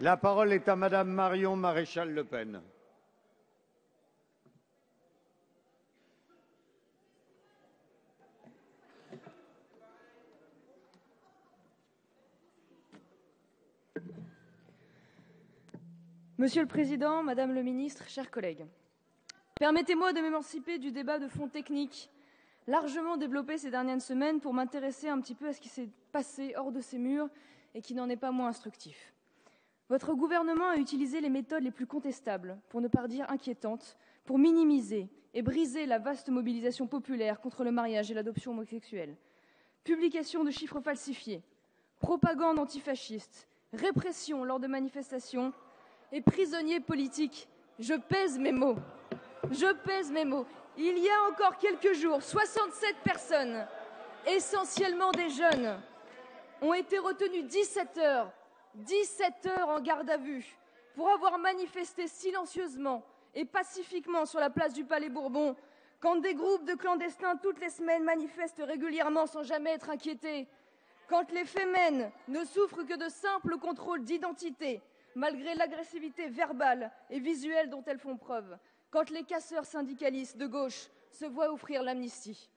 La parole est à Madame Marion Maréchal Le Pen. Monsieur le Président, Madame le Ministre, chers collègues, permettez-moi de m'émanciper du débat de fond technique largement développé ces dernières semaines pour m'intéresser un petit peu à ce qui s'est passé hors de ces murs et qui n'en est pas moins instructif. Votre gouvernement a utilisé les méthodes les plus contestables, pour ne pas dire inquiétantes, pour minimiser et briser la vaste mobilisation populaire contre le mariage et l'adoption homosexuelle. Publication de chiffres falsifiés, propagande antifasciste, répression lors de manifestations et prisonniers politiques. Je pèse mes mots. Je pèse mes mots. Il y a encore quelques jours, 67 personnes, essentiellement des jeunes, ont été retenues 17 heures en garde à vue pour avoir manifesté silencieusement et pacifiquement sur la place du Palais Bourbon, quand des groupes de clandestins toutes les semaines manifestent régulièrement sans jamais être inquiétés, quand les Femen ne souffrent que de simples contrôles d'identité, malgré l'agressivité verbale et visuelle dont elles font preuve, quand les casseurs syndicalistes de gauche se voient offrir l'amnistie.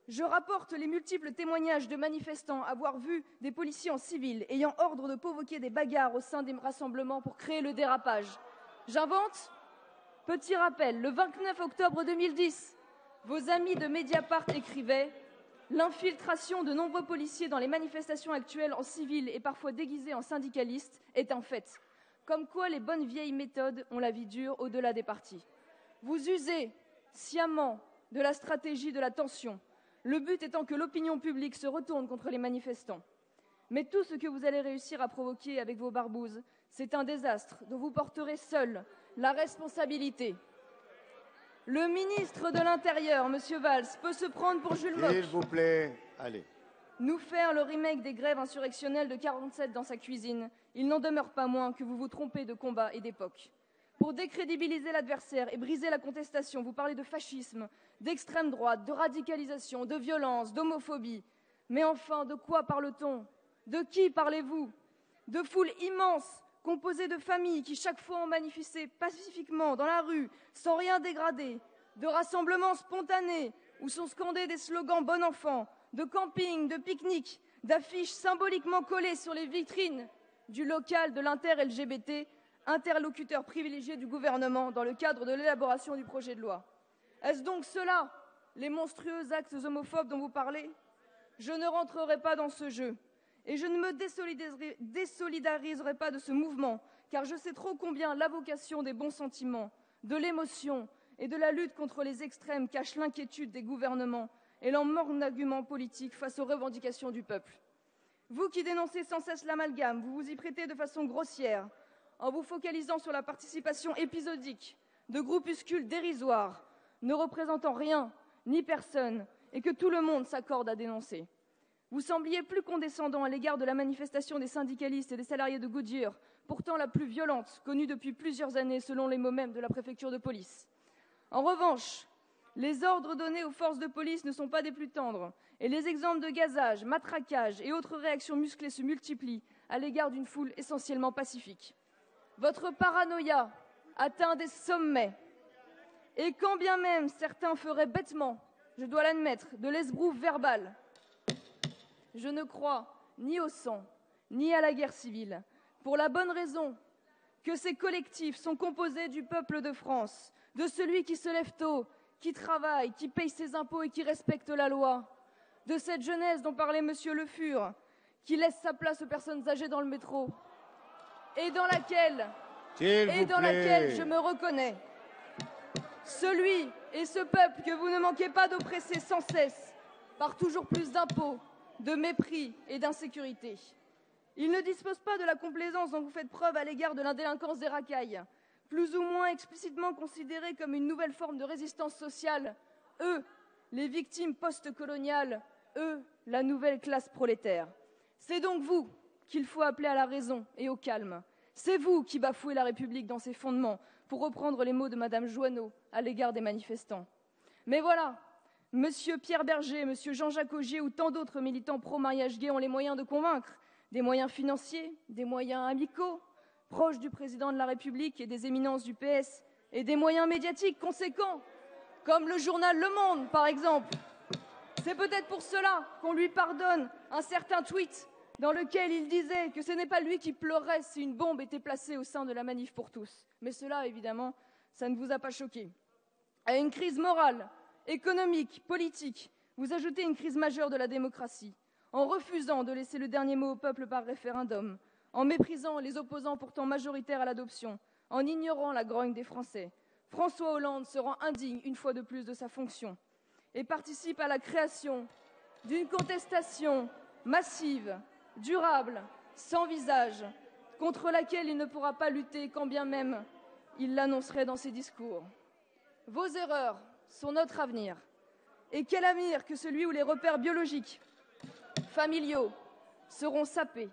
Je rapporte les multiples témoignages de manifestants avoir vu des policiers en civil ayant ordre de provoquer des bagarres au sein des rassemblements pour créer le dérapage. J'invente? Petit rappel, le 29 octobre 2010, vos amis de Mediapart écrivaient « L'infiltration de nombreux policiers dans les manifestations actuelles en civil et parfois déguisés en syndicalistes est un fait. Comme quoi les bonnes vieilles méthodes ont la vie dure au-delà des partis. Vous usez sciemment de la stratégie de la tension, le but étant que l'opinion publique se retourne contre les manifestants. Mais tout ce que vous allez réussir à provoquer avec vos barbouzes, c'est un désastre dont vous porterez seul la responsabilité. Le ministre de l'Intérieur, M. Valls, peut se prendre pour Jules Mock. S'il vous plaît, allez. Nous faire le remake des grèves insurrectionnelles de 47 dans sa cuisine, il n'en demeure pas moins que vous vous trompez de combat et d'époque. Pour décrédibiliser l'adversaire et briser la contestation, vous parlez de fascisme, d'extrême droite, de radicalisation, de violence, d'homophobie. Mais enfin, de quoi parle-t-on? De qui parlez-vous? De foules immenses, composées de familles qui chaque fois ont manifesté pacifiquement dans la rue, sans rien dégrader, de rassemblements spontanés où sont scandés des slogans bon enfant, de camping, de pique-nique, d'affiches symboliquement collées sur les vitrines du local de l'inter-LGBT, interlocuteur privilégié du gouvernement dans le cadre de l'élaboration du projet de loi. Est-ce donc cela, les monstrueux actes homophobes dont vous parlez? Je ne rentrerai pas dans ce jeu et je ne me désolidariserai pas de ce mouvement, car je sais trop combien la vocation des bons sentiments, de l'émotion et de la lutte contre les extrêmes cache l'inquiétude des gouvernements et leur manque d'arguments politiques face aux revendications du peuple. Vous qui dénoncez sans cesse l'amalgame, vous vous y prêtez de façon grossière, en vous focalisant sur la participation épisodique de groupuscules dérisoires, ne représentant rien ni personne, et que tout le monde s'accorde à dénoncer. Vous sembliez plus condescendant à l'égard de la manifestation des syndicalistes et des salariés de Goodyear, pourtant la plus violente connue depuis plusieurs années selon les mots mêmes de la préfecture de police. En revanche, les ordres donnés aux forces de police ne sont pas des plus tendres, et les exemples de gazage, matraquage et autres réactions musclées se multiplient à l'égard d'une foule essentiellement pacifique. Votre paranoïa atteint des sommets, et quand bien même certains feraient bêtement, je dois l'admettre, de l'esbrouf verbal, je ne crois ni au sang, ni à la guerre civile, pour la bonne raison que ces collectifs sont composés du peuple de France, de celui qui se lève tôt, qui travaille, qui paye ses impôts et qui respecte la loi, de cette jeunesse dont parlait M. Le Fur, qui laisse sa place aux personnes âgées dans le métro, et dans laquelle je me reconnais. Celui et ce peuple que vous ne manquez pas d'oppresser sans cesse, par toujours plus d'impôts, de mépris et d'insécurité. Ils ne disposent pas de la complaisance dont vous faites preuve à l'égard de l'indélinquance des racailles, plus ou moins explicitement considérée comme une nouvelle forme de résistance sociale. Eux, les victimes post-coloniales, eux, la nouvelle classe prolétaire. C'est donc vous qu'il faut appeler à la raison et au calme. C'est vous qui bafouez la République dans ses fondements, pour reprendre les mots de Madame Joanneau à l'égard des manifestants. Mais voilà, Monsieur Pierre Berger, Monsieur Jean-Jacques Augier ou tant d'autres militants pro-mariage gay ont les moyens de convaincre, des moyens financiers, des moyens amicaux, proche du président de la République et des éminences du PS, et des moyens médiatiques conséquents, comme le journal Le Monde, par exemple. C'est peut-être pour cela qu'on lui pardonne un certain tweet dans lequel il disait que ce n'est pas lui qui pleurait si une bombe était placée au sein de la manif pour tous. Mais cela, évidemment, ça ne vous a pas choqué. À une crise morale, économique, politique, vous ajoutez une crise majeure de la démocratie, en refusant de laisser le dernier mot au peuple par référendum, en méprisant les opposants pourtant majoritaires à l'adoption, en ignorant la grogne des Français. François Hollande se rend indigne une fois de plus de sa fonction et participe à la création d'une contestation massive, durable, sans visage, contre laquelle il ne pourra pas lutter quand bien même il l'annoncerait dans ses discours. Vos erreurs sont notre avenir. Et quel avenir que celui où les repères biologiques, familiaux, seront sapés,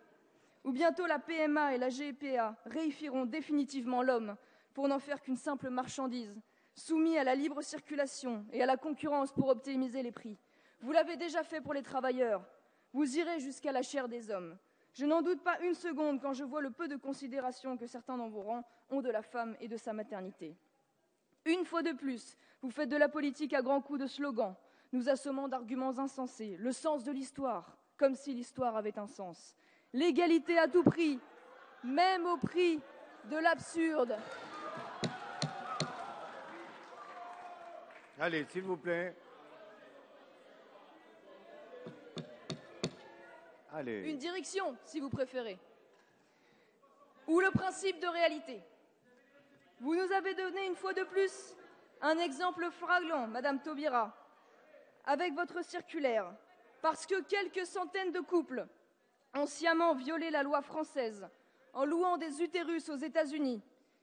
où bientôt la PMA et la GPA réifieront définitivement l'homme pour n'en faire qu'une simple marchandise, soumis à la libre circulation et à la concurrence pour optimiser les prix. Vous l'avez déjà fait pour les travailleurs. Vous irez jusqu'à la chair des hommes. Je n'en doute pas une seconde quand je vois le peu de considération que certains dans vos rangs ont de la femme et de sa maternité. Une fois de plus, vous faites de la politique à grands coups de slogans, nous assommant d'arguments insensés, le sens de l'histoire, comme si l'histoire avait un sens. L'égalité à tout prix, même au prix de l'absurde. Allez, s'il vous plaît. Allez. Une direction, si vous préférez. Ou le principe de réalité. Vous nous avez donné une fois de plus un exemple flagrant, Madame Taubira, avec votre circulaire, parce que quelques centaines de couples ont sciemment violé la loi française en louant des utérus aux États-Unis.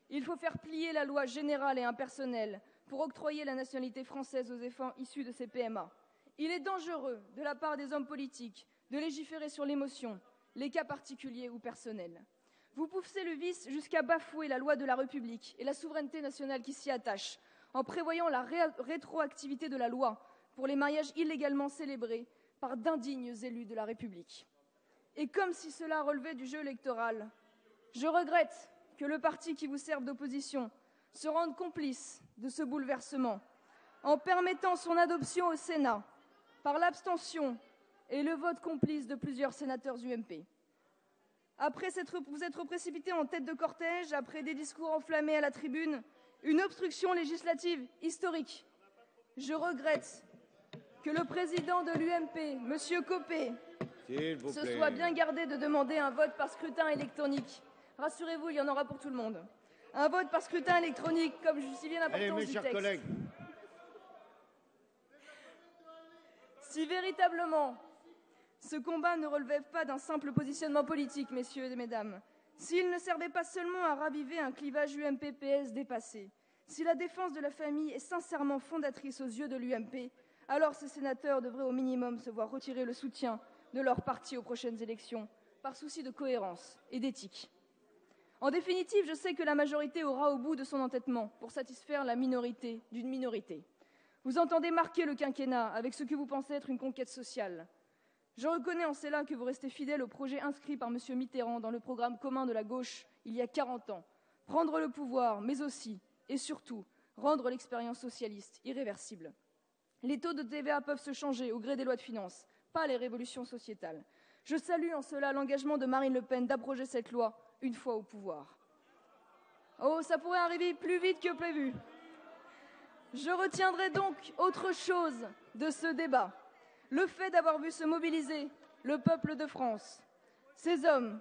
Il faut faire plier la loi générale et impersonnelle pour octroyer la nationalité française aux enfants issus de ces PMA. Il est dangereux, de la part des hommes politiques, de légiférer sur l'émotion, les cas particuliers ou personnels. Vous poussez le vice jusqu'à bafouer la loi de la République et la souveraineté nationale qui s'y attache, en prévoyant la rétroactivité de la loi pour les mariages illégalement célébrés par d'indignes élus de la République. Et comme si cela relevait du jeu électoral, je regrette que le parti qui vous serve d'opposition se rende complice de ce bouleversement, en permettant son adoption au Sénat par l'abstention et le vote complice de plusieurs sénateurs UMP. Après vous être précipité en tête de cortège, après des discours enflammés à la tribune, une obstruction législative historique. Je regrette que le président de l'UMP, M. Copé, se soit bien gardé de demander un vote par scrutin électronique. Rassurez-vous, il y en aura pour tout le monde. Un vote par scrutin électronique, comme je suis bien l'importance du texte. Collègues. Si véritablement ce combat ne relevait pas d'un simple positionnement politique, messieurs et mesdames, s'il ne servait pas seulement à raviver un clivage UMP-PS dépassé, si la défense de la famille est sincèrement fondatrice aux yeux de l'UMP, alors ces sénateurs devraient au minimum se voir retirer le soutien de leur parti aux prochaines élections, par souci de cohérence et d'éthique. En définitive, je sais que la majorité aura au bout de son entêtement pour satisfaire la minorité d'une minorité. Vous entendez marquer le quinquennat avec ce que vous pensez être une conquête sociale. Je reconnais en cela que vous restez fidèle au projet inscrit par M. Mitterrand dans le programme commun de la gauche il y a 40 ans. Prendre le pouvoir, mais aussi, et surtout, rendre l'expérience socialiste irréversible. Les taux de TVA peuvent se changer au gré des lois de finances, pas les révolutions sociétales. Je salue en cela l'engagement de Marine Le Pen d'abroger cette loi une fois au pouvoir. Oh, ça pourrait arriver plus vite que prévu. Je retiendrai donc autre chose de ce débat. Le fait d'avoir vu se mobiliser le peuple de France, ces hommes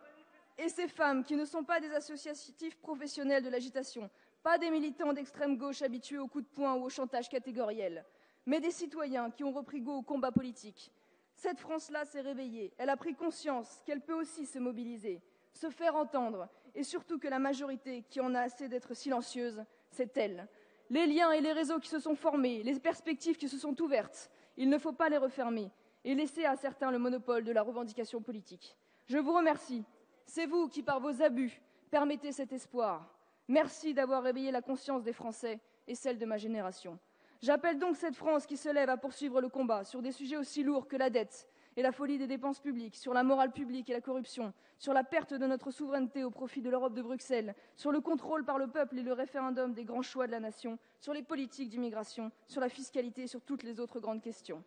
et ces femmes qui ne sont pas des associatifs professionnels de l'agitation, pas des militants d'extrême gauche habitués aux coups de poing ou au chantage catégoriel, mais des citoyens qui ont repris goût au combat politique. Cette France-là s'est réveillée, elle a pris conscience qu'elle peut aussi se mobiliser, se faire entendre, et surtout que la majorité qui en a assez d'être silencieuse, c'est elle. Les liens et les réseaux qui se sont formés, les perspectives qui se sont ouvertes, il ne faut pas les refermer et laisser à certains le monopole de la revendication politique. Je vous remercie. C'est vous qui, par vos abus, permettez cet espoir. Merci d'avoir réveillé la conscience des Français et celle de ma génération. J'appelle donc cette France qui se lève à poursuivre le combat sur des sujets aussi lourds que la dette et la folie des dépenses publiques, sur la morale publique et la corruption, sur la perte de notre souveraineté au profit de l'Europe de Bruxelles, sur le contrôle par le peuple et le référendum des grands choix de la nation, sur les politiques d'immigration, sur la fiscalité et sur toutes les autres grandes questions.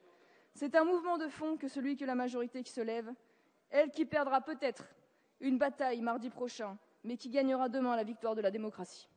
C'est un mouvement de fond que celui que la majorité qui se lève, elle qui perdra peut-être une bataille mardi prochain, mais qui gagnera demain la victoire de la démocratie.